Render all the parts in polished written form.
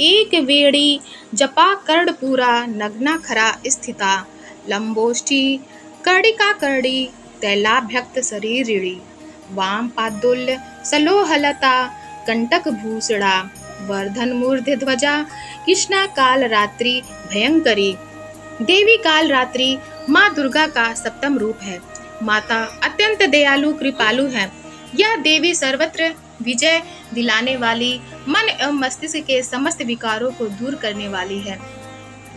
एक वेड़ी जपा कर्णपूरा नग्ना खरा स्थिता लंबोष्ठी कर्णिका कर्णी तैलाभ्यक्त शरीरिणी वाम पादुल्य सलोहलता कंटक भूषणा वर्धन मूर्ध ध्वजा कृष्णा काल रात्रि भयंकरी। देवी काल रात्रि माँ दुर्गा का सप्तम रूप है। माता अत्यंत दयालु कृपालु है। यह देवी सर्वत्र विजय दिलाने वाली, मन एवं मस्तिष्क के समस्त विकारों को दूर करने वाली है।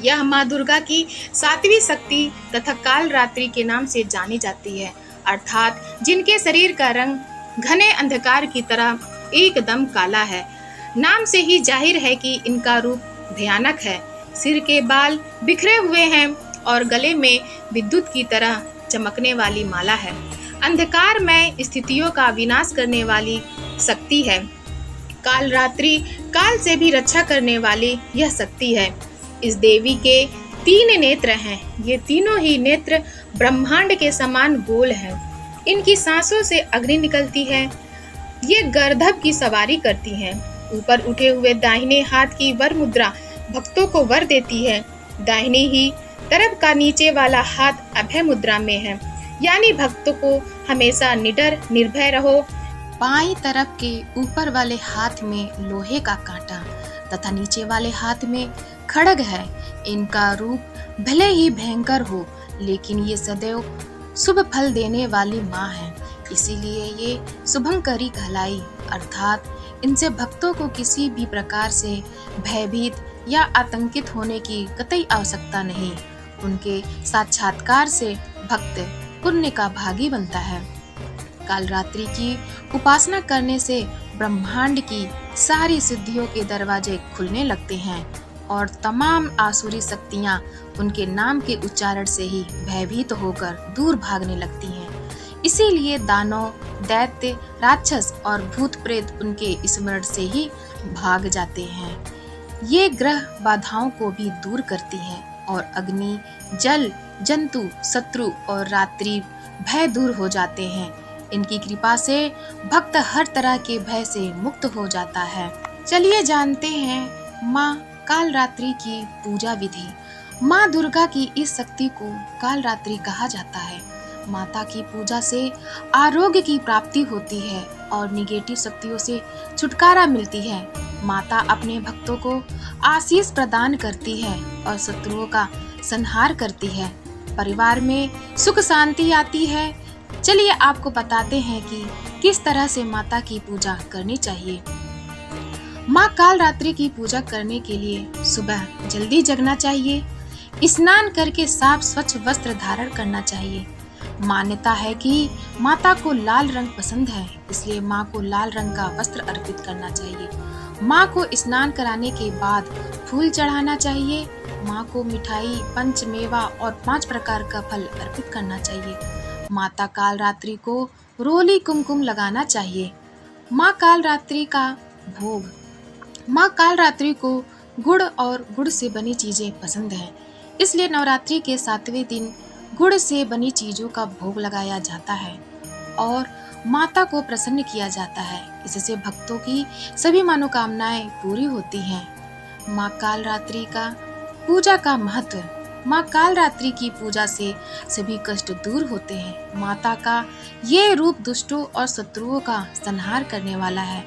यह माँ दुर्गा की सातवीं शक्ति तथा काल रात्रि के नाम से जानी जाती है, अर्थात जिनके शरीर का रंग घने अंधकार की तरह एकदम काला है। नाम से ही जाहिर है कि इनका रूप भयानक है। सिर के बाल बिखरे हुए हैं और गले में विद्युत की तरह चमकने वाली माला है। अंधकार में स्थितियों का विनाश करने वाली शक्ति है। काल रात्रि काल से भी रक्षा करने वाली यह शक्ति है। इस देवी के 3 नेत्र हैं। ये तीनों ही नेत्र ब्रह्मांड के समान गोल हैं। इनकी सांसों से अग्नि निकलती है। ये गर्दभ की सवारी करती हैं। ऊपर उठे हुए दाहिने हाथ की वर मुद्रा भक्तों को वर देती है। दाहिनी ही तरफ का नीचे वाला हाथ अभय मुद्रा में है, यानी भक्तों को हमेशा निडर निर्भय रहो। बाईं तरफ के ऊपर वाले हाथ में लोहे का कांटा तथा नीचे वाले हाथ में खड्ग है। इनका रूप भले ही भयंकर हो, लेकिन ये सदैव शुभ फल देने वाली माँ है, इसीलिए ये शुभंकरी कहलाई, अर्थात इनसे भक्तों को किसी भी प्रकार से भयभीत या आतंकित होने की कतई आवश्यकता नहीं। उनके साक्षात्कार से भक्त पुण्य का भागी बनता है। काल रात्रि की उपासना करने से ब्रह्मांड की सारी सिद्धियों के दरवाजे खुलने लगते हैं और तमाम आसुरी शक्तियां उनके नाम के उच्चारण से ही भयभीत होकर दूर भागने लगती हैं। इसीलिए दानव, दैत्य, राक्षस और भूत प्रेत उनके स्मरण से ही भाग जाते हैं। ये ग्रह बाधाओं को भी दूर करती है और अग्नि, जल, जंतु, शत्रु और रात्रि भय दूर हो जाते हैं। इनकी कृपा से भक्त हर तरह के भय से मुक्त हो जाता है। चलिए जानते हैं माँ काल रात्रि की पूजा विधि। माँ दुर्गा की इस शक्ति को काल रात्रि कहा जाता है। माता की पूजा से आरोग्य की प्राप्ति होती है और निगेटिव शक्तियों से छुटकारा मिलती है। माता अपने भक्तों को आशीष प्रदान करती है और शत्रुओं का संहार करती है। परिवार में सुख शांति आती है। चलिए आपको बताते हैं कि किस तरह से माता की पूजा करनी चाहिए। माँ काल रात्रि की पूजा करने के लिए सुबह जल्दी जगना चाहिए। स्नान करके साफ स्वच्छ वस्त्र धारण करना चाहिए। मान्यता है कि माता को लाल रंग पसंद है, इसलिए माँ को लाल रंग का वस्त्र अर्पित करना चाहिए। माँ को स्नान कराने के बाद फूल चढ़ाना चाहिए। माँ को मिठाई, पंचमेवा और 5 प्रकार का फल अर्पित करना चाहिए। माता काल रात्रि को रोली कुमकुम लगाना चाहिए। माँ काल रात्रि का भोग। माँ काल रात्रि को गुड़ और गुड़ से बनी चीजें पसंद है, इसलिए नवरात्रि के 7वें दिन गुड़ से बनी चीजों का भोग लगाया जाता है और माता को प्रसन्न किया जाता है। इससे भक्तों की सभी मनोकामनाएं पूरी होती हैं। माँ काल रात्रि का पूजा का महत्व। माँ काल रात्रि की पूजा से सभी कष्ट दूर होते हैं। माता का ये रूप दुष्टों और शत्रुओं का संहार करने वाला है।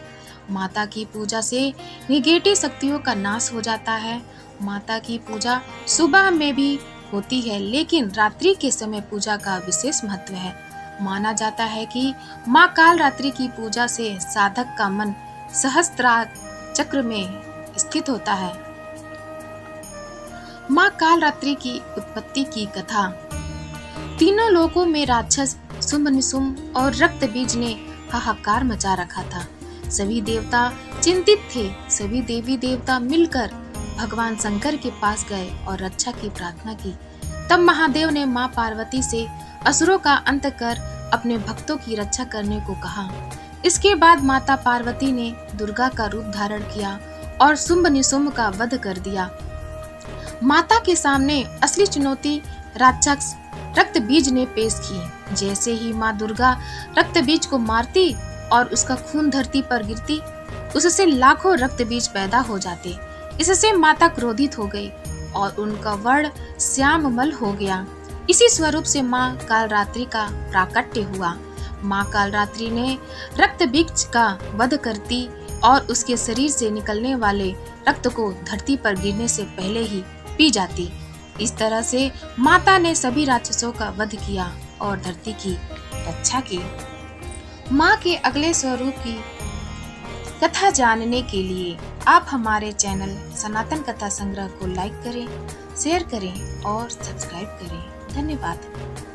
माता की पूजा से निगेटिव शक्तियों का नाश हो जाता है। माता की पूजा सुबह में भी होती है, लेकिन रात्रि के समय पूजा का विशेष महत्व है। माना जाता है कि माँ काल रात्रि की पूजा से साधक का मन सहस्त्रार चक्र में स्थित होता है। माँ काल रात्रि की उत्पत्ति की कथा। तीनों लोकों में राक्षस शुंभ निशुंभ और रक्त बीज ने हाहाकार मचा रखा था। सभी देवता चिंतित थे। सभी देवी देवता मिलकर भगवान शंकर के पास गए और रक्षा की प्रार्थना की। तब महादेव ने माँ पार्वती से असुरों का अंत कर अपने भक्तों की रक्षा करने को कहा। इसके बाद माता पार्वती ने दुर्गा का रूप धारण किया और शुंभ निशुंभ का वध कर दिया। माता के सामने असली चुनौती राक्षस रक्त बीज ने पेश की। जैसे ही माँ दुर्गा रक्त बीज को मारती और उसका खून धरती पर गिरती, उससे लाखों रक्त बीज पैदा हो जाते। इससे माता क्रोधित हो गई और उनका वर्ण श्याममल हो गया। इसी स्वरूप से माँ कालरात्रि का प्राकट्य हुआ। माँ कालरात्रि ने रक्त बीज का वध करती और उसके शरीर से निकलने वाले रक्त को धरती पर गिरने से पहले ही पी जाती। इस तरह से माता ने सभी राक्षसों का वध किया और धरती की रक्षा की। माँ के अगले स्वरूप की कथा जानने के लिए आप हमारे चैनल सनातन कथा संग्रह को लाइक करें, शेयर करें और सब्सक्राइब करें। धन्यवाद।